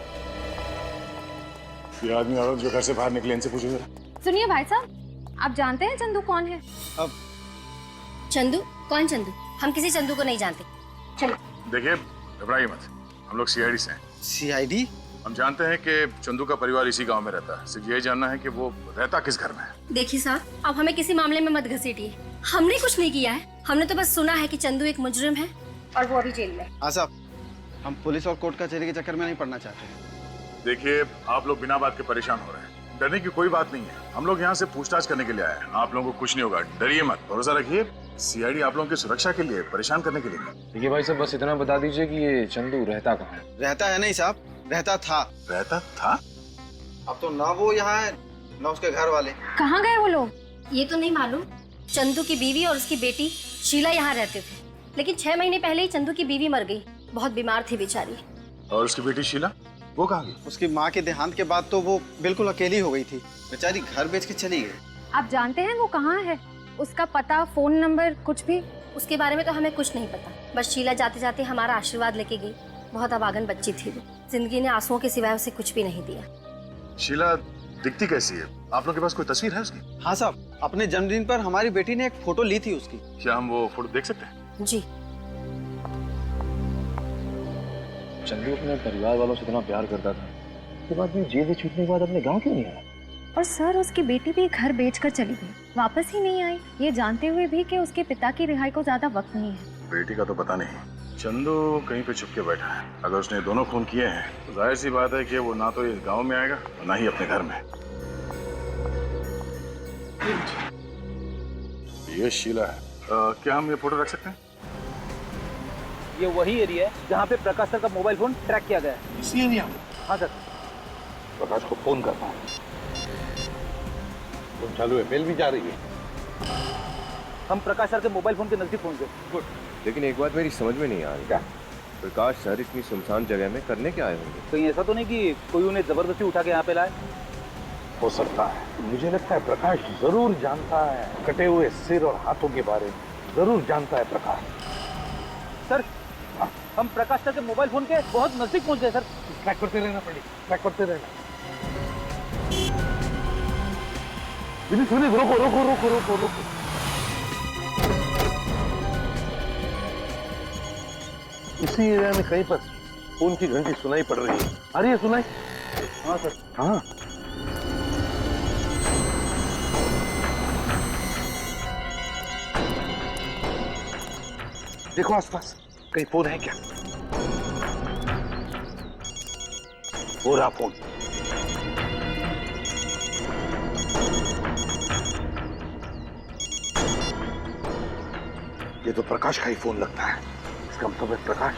ये आदमी औरत जो घर से बाहर निकले, इनसे पूछो जरा। सुनिए भाई साहब, आप जानते हैं चंदू कौन है? अब चंदू? कौन चंदू? हम किसी चंदू को नहीं जानते। चलो। देखिए, घबराइए मत, हम लोग सीआईडी से हैं। सीआईडी? हम जानते हैं कि चंदू का परिवार इसी गांव में रहता है। सिर्फ यही जानना है कि वो रहता किस घर में है। देखिए साहब, आप हमें किसी मामले में मत घसीटिए। हमने कुछ नहीं किया है, हमने तो बस सुना है कि चंदू एक मुजरिम है और वो अभी जेल में। हाँ साहब, हम पुलिस और कोर्ट कचहरी के चक्कर में नहीं पड़ना चाहते। देखिए, आप लोग बिना बात के परेशान हो रहे हैं। डरने की कोई बात नहीं है, हम लोग यहाँ से पूछताछ करने के लिए आए हैं। आप लोगों को कुछ नहीं होगा, डरिए मत, भरोसा रखिए। सीआईडी आप लोगों की सुरक्षा के लिए, परेशान करने के लिए नहीं। देखिए भाई साहब, बस इतना बता दीजिए कि ये चंदू रहता कहाँ है? रहता है नहीं साहब, रहता था। रहता था? अब तो ना वो यहाँ है ना उसके घर वाले। कहाँ गए वो लोग? ये तो नहीं मालूम। चंदू की बीवी और उसकी बेटी शीला यहाँ रहते थे, लेकिन 6 महीने पहले ही चंदू की बीवी मर गई। बहुत बीमार थी बेचारी। और उसकी बेटी शीला? वो कहाँ गई? उसकी माँ के देहांत के बाद तो वो बिल्कुल अकेली हो गई थी, बेचारी घर बेच के चली गई। आप जानते हैं वो कहाँ है? उसका पता, फोन नंबर, कुछ भी? उसके बारे में तो हमें कुछ नहीं पता, बस शीला जाते जाते हमारा आशीर्वाद लेके गई। बहुत अभागन बच्ची थी वो, जिंदगी ने आंसुओं के सिवाय उसे कुछ भी नहीं दिया। शीला दिखती कैसी है? आप लोग के पास कोई तस्वीर है उसकी? हाँ साहब, अपने जन्मदिन पर हमारी बेटी ने एक फोटो ली थी उसकी। क्या हम वो फोटो देख सकते हैं? जी। चंदू अपने परिवार वालों से इतना प्यार करता था, उसके बाद में जेल से छूटने के बाद अपने गांव क्यों नहीं आया? और सर, उसकी बेटी भी घर बेचकर चली गई, वापस ही नहीं आई, ये जानते हुए भी कि उसके पिता की रिहाई को ज्यादा वक्त नहीं है। बेटी का तो पता नहीं, चंदू कहीं पे छुप के बैठा है। अगर उसने दोनों खून किए हैं तो जाहिर सी बात है कि वो ना तो इस गांव में आएगा और ना ही अपने घर में। ये शीला है। क्या हम ये फोटो रख सकते हैं? ये वही एरिया है जहाँ पे प्रकाश सर का मोबाइल फोन ट्रैक किया गया है। इसी एरिया में? हाँ सर। प्रकाश को फोन करता हूँ। फोन चालू है, बेल भी जा रही है। हम प्रकाश सर के मोबाइल फोन के नजदीक पहुंच गए। गुड। लेकिन एक बात मेरी समझ में नहीं आ रही। क्या? प्रकाश सर इतनी सुनसान जगह में करने क्या आए होंगे? कहीं ऐसा तो नहीं कि कोई उन्हें जबरदस्ती उठा के यहाँ पे लाए? हो सकता है। मुझे लगता है प्रकाश जरूर जानता है कटे हुए सिर और हाथों के बारे में। जरूर जानता है प्रकाश। सर, हम प्रकाश सर के मोबाइल फोन के बहुत नजदीक पहुंच गए सर। ट्रैक करते रहना पड़ी, ट्रैक करते रहना। विनीत, रोको रोको रोको रोको रोको। इसी एरिया में कहीं पर फोन की घंटी सुनाई पड़ रही है। आ रही है सुनाई? हाँ सर। हाँ। देखो आसपास कहीं फोन है क्या? हो रहा फोन। ये तो प्रकाश का ही फोन लगता है। इसका मतलब है प्रकाश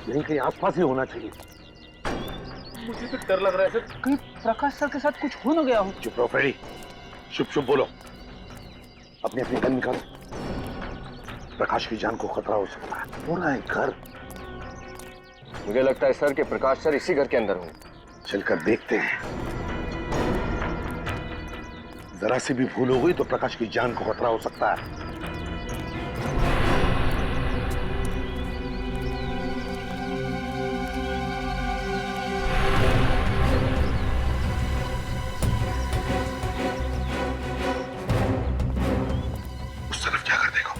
यहीं कहीं आसपास ही होना चाहिए। मुझे तो डर लग रहा है सर, कहीं प्रकाश सर के साथ कुछ हो ना गया हो। चुप रहो फ्रेडी, चुप चुप बोलो। अपनी अपनी गन निकालो। प्रकाश की जान को खतरा हो सकता है। पूरा है घर। मुझे लगता है सर कि प्रकाश सर इसी घर के अंदर होंगे। चलकर देखते हैं। जरा सी भी भूल हो गई तो प्रकाश की जान को खतरा हो सकता है। उस तरफ जाकर देखो।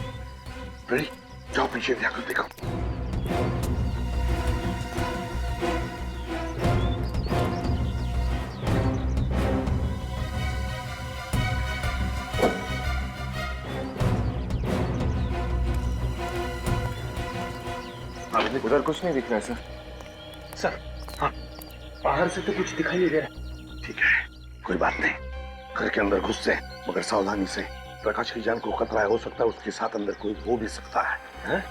रेडी? जाओ पीछे जाकर देखो। उधर कुछ नहीं दिख रहा है सर। सर, हाँ, बाहर से तो कुछ दिखाई नहीं दे रहा। ठीक है, कोई बात नहीं। घर के अंदर घुस से मगर सावधानी से। प्रकाश की जान को खतरा है, हो सकता है उसके साथ अंदर कोई हो भी सकता है, हैं?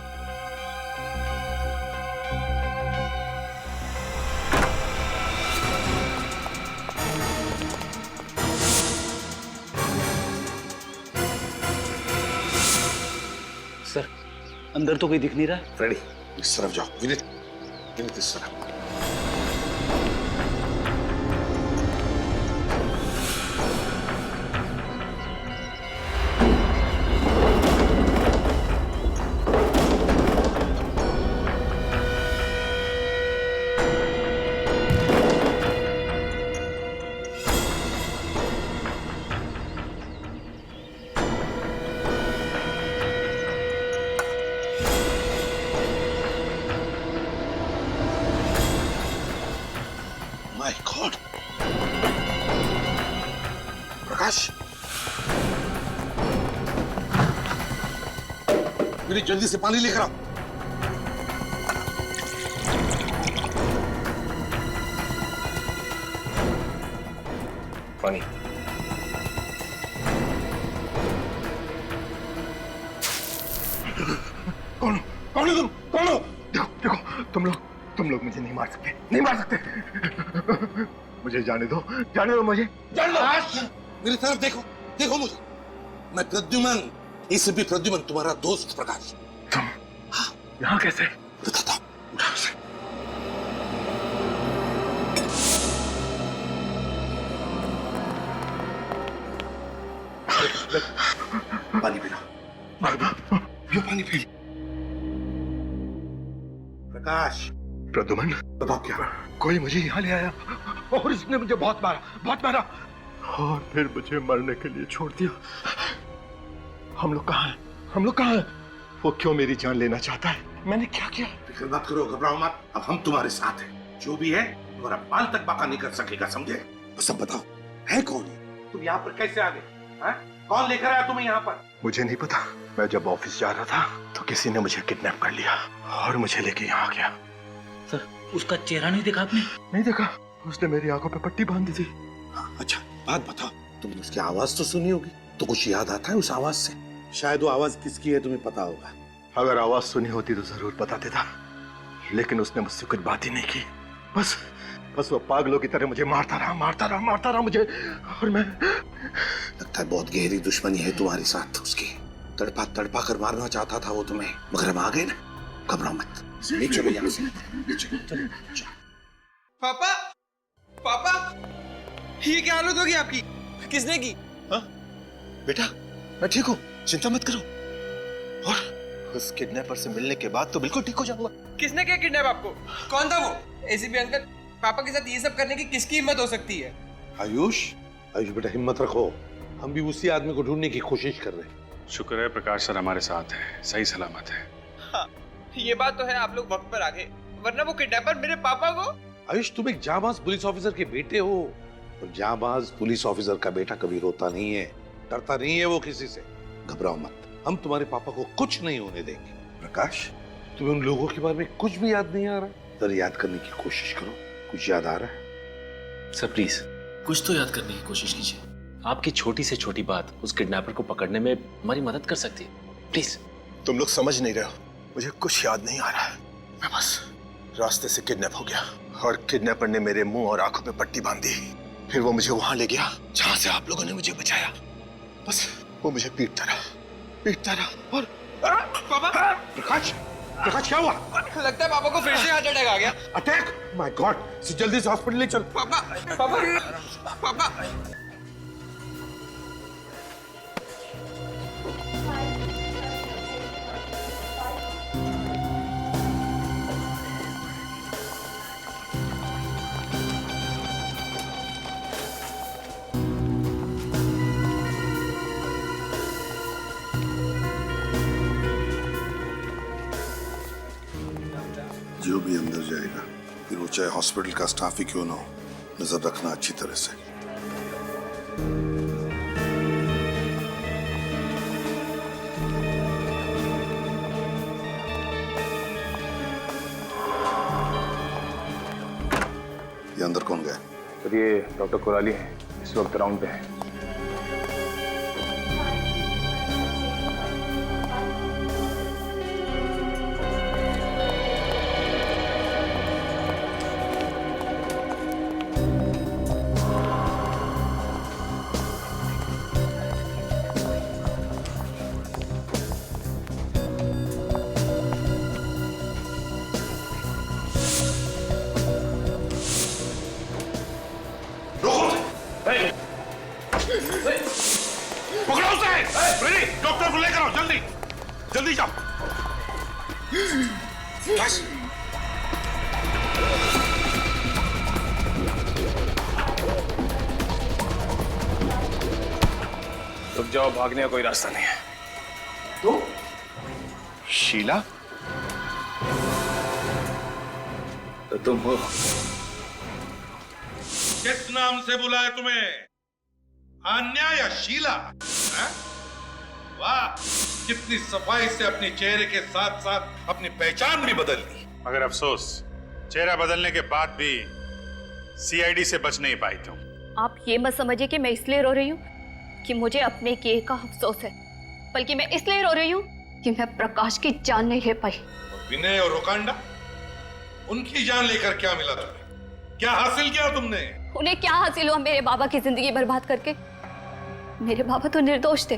सर, अंदर तो कोई दिख नहीं रहा। फ्रेडी, इस तरफ जाओ। विनीत, विनीत इस तरफ। माय गॉड, प्रकाश! विनीत, जल्दी से पानी लेकर आओ। पानी। कौन कौन है तुम? कौन हो? देखो देखो, तुम लोग मुझे नहीं मार सकते, नहीं मार सकते। मुझे जाने दो मुझे, जाने दो। मेरी तरफ देखो, देखो मुझे। मैं प्रद्युमन, इससे भी प्रद्युमन, तुम्हारा दोस्त प्रकाश। तुम यहाँ कैसे? बताता हूँ, उठाओ उसे। पानी पीना, पियो पानी पी। प्रकाश। प्रद्युमन, बताओ क्या? कोई मुझे यहाँ ले आया और इसने मुझे बहुत मारा और फिर मुझे मरने के लिए छोड़ दिया। हम लोग कहाँ हैं? वो क्यों मेरी जान लेना चाहता है? मैंने क्या किया? फिक्र मत करो, घबराओ मत, अब हम तुम्हारे साथ हैं। जो भी है तुम्हारा बाल तक बाका नहीं कर सकेगा, समझे? तो सब बताओ, है कौन? तुम यहाँ पर कैसे आ गए? कौन लेकर आया तुम्हें यहाँ पर? मुझे नहीं पता। मैं जब ऑफिस जा रहा था तो किसी ने मुझे किडनैप कर लिया और मुझे लेके यहाँ आ गया। सर, उसका चेहरा नहीं देखा आपने? नहीं देखा, उसने मेरी आंखों पे पट्टी बांध दी थी। अच्छा, बात बताओ, तुमने उसकी आवाज तो सुनी होगी, तो कुछ याद आता है उस आवाज से? शायद वो आवाज किसकी है तुम्हें पता होगा। अगर आवाज सुनी होती तो जरूर बता देता, लेकिन उसने मुझसे कुछ बात ही नहीं की। बस वो पागलों की तरह मुझे मारता रहा मुझे, और मैं... लगता है बहुत गहरी दुश्मनी है तुम्हारे साथ उसकी। तड़पा कर मारना चाहता था वो तुम्हें, मगर हम आ गए ना। घबराओ मत, चलो यहाँ से। चलो। पापा, ये क्या हालत होगी आपकी? किसने की? बेटा, मैं ठीक हूँ, चिंता मत करो। और उस किडनैपर से मिलने के बाद तो बिल्कुल ठीक हो जाऊंगा। किसने किया किडनैप आपको? कौन था वो? एसीपी अंकल, पापा के साथ ये सब करने की किसकी हिम्मत हो सकती है? आयुष बेटा, हिम्मत रखो, हम भी उसी आदमी को ढूंढने की कोशिश कर रहे हैं। शुक्र है प्रकाश सर हमारे साथ है, सही सलामत है। हाँ, ये बात तो है, आप लोग वक्त पर आ गए, वरना वो किडनैपर मेरे पापा को... आयुष, तुम एक जाबाज पुलिस ऑफिसर के बेटे हो, और जाबाज पुलिस ऑफिसर का बेटा कभी रोता नहीं है, डरता नहीं है वो किसी से। घबराओ मत, हम तुम्हारे पापा को कुछ नहीं होने देंगे। प्रकाश, तुम्हें उन लोगों के बारे में कुछ भी याद नहीं आ रहा? जरा याद करने की कोशिश करो, कुछ याद आ रहा है? सर प्लीज कुछ तो याद करने की कोशिश कीजिए। आपकी छोटी से छोटी बात उस किडनैपर को पकड़ने में हमारी मदद कर सकती है, प्लीज। तुम लोग समझ नहीं रहे हो, मुझे कुछ याद नहीं आ रहा है। मैं बस रास्ते से किडनैप हो गया और किडनैपर ने मेरे मुंह और आंखों पे पट्टी बांध दी। फिर वो मुझे वहां ले गया जहां से आप लोगों ने मुझे बचाया। बस वो मुझे पीटता रहा और... पापा! प्रकाश क्या हुआ? लगता है पापा को फिर से हार्ट अटैक आ गया। अटैक? माय गॉड, जल्दी से हॉस्पिटल ले चल। पापा! जो भी अंदर जाएगा, फिर वो चाहे हॉस्पिटल का स्टाफ ही क्यों ना हो, नजर रखना अच्छी तरह से। ये अंदर कौन गया? सर ये डॉक्टर कोराली हैं, इस वक्त राउंड पे हैं। पकड़ो उसे! डॉक्टर को लेकर आओ, जल्दी जाओ। बस। रुक जाओ, भागने का कोई रास्ता नहीं है। तो शीला, तो तुम हो? किस नाम से बुलाए तुम्हें? आन्या या शीला? वाह, कितनी सफाई से अपने चेहरे के साथ साथ अपनी पहचान भी बदल ली। मगर अफसोस, चेहरा बदलने के बाद भी सीआईडी से बच नहीं पाई तुम। आप ये मत समझिए कि मैं इसलिए रो रही हूँ कि मुझे अपने किए का अफसोस है, बल्कि मैं इसलिए रो रही हूँ कि मैं प्रकाश की जान नहीं ले पाई। विनय और रोकांडा, उनकी जान लेकर क्या मिला तुम्हें? क्या हासिल किया तुमने? उन्हें क्या हासिल हुआ मेरे बाबा की जिंदगी बर्बाद करके? मेरे बाबा तो निर्दोष थे।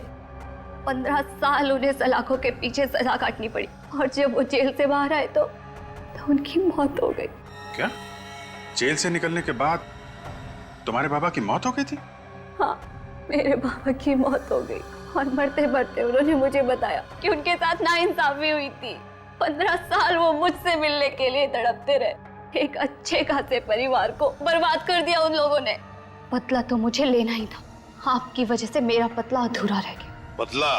15 साल उन्हें सलाखों के पीछे सजा काटनी पड़ी, और जब वो जेल से बाहर आए तो उनकी मौत हो गई। क्या? जेल से निकलने के बाद तुम्हारे बाबा की मौत हो गई थी? हाँ, मेरे बाबा की मौत हो गई, और मरते मरते उन्होंने मुझे बताया कि उनके साथ नाइंसाफी हुई थी। 15 साल वो मुझसे मिलने के लिए तड़पते रहे। एक अच्छे खासे परिवार को बर्बाद कर दिया उन लोगों ने। बदला तो मुझे लेना ही था, आपकी वजह से मेरा बदला अधूरा रह गया। बदला?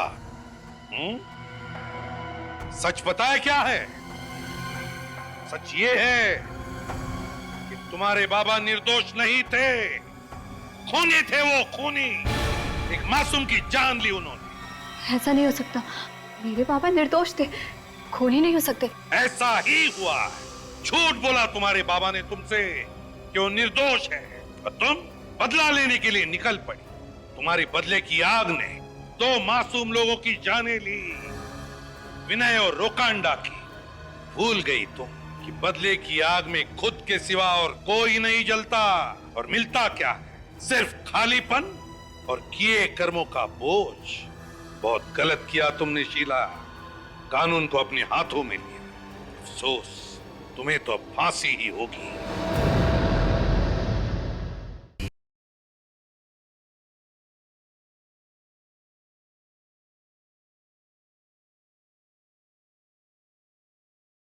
सच बताया क्या है? सच ये है कि तुम्हारे बाबा निर्दोष नहीं थे, खूनी थे। वो खूनी, एक मासूम की जान ली उन्होंने। ऐसा नहीं हो सकता, मेरे पापा निर्दोष थे, खूनी नहीं हो सकते। ऐसा ही हुआ। झूठ बोला तुम्हारे बाबा ने तुमसे कि वो निर्दोष है, और तुम बदला लेने के लिए निकल पड़ी। तुम्हारी बदले की आग ने 2 मासूम लोगों की जानें ली, विनय और रोकांडा की। भूल गई तुम कि बदले की आग में खुद के सिवा और कोई नहीं जलता, और मिलता क्या है? सिर्फ खालीपन और किए कर्मों का बोझ। बहुत गलत किया तुमने शीला, कानून को अपने हाथों में लिया। अफसोस, तुम्हें तो अब फांसी ही होगी।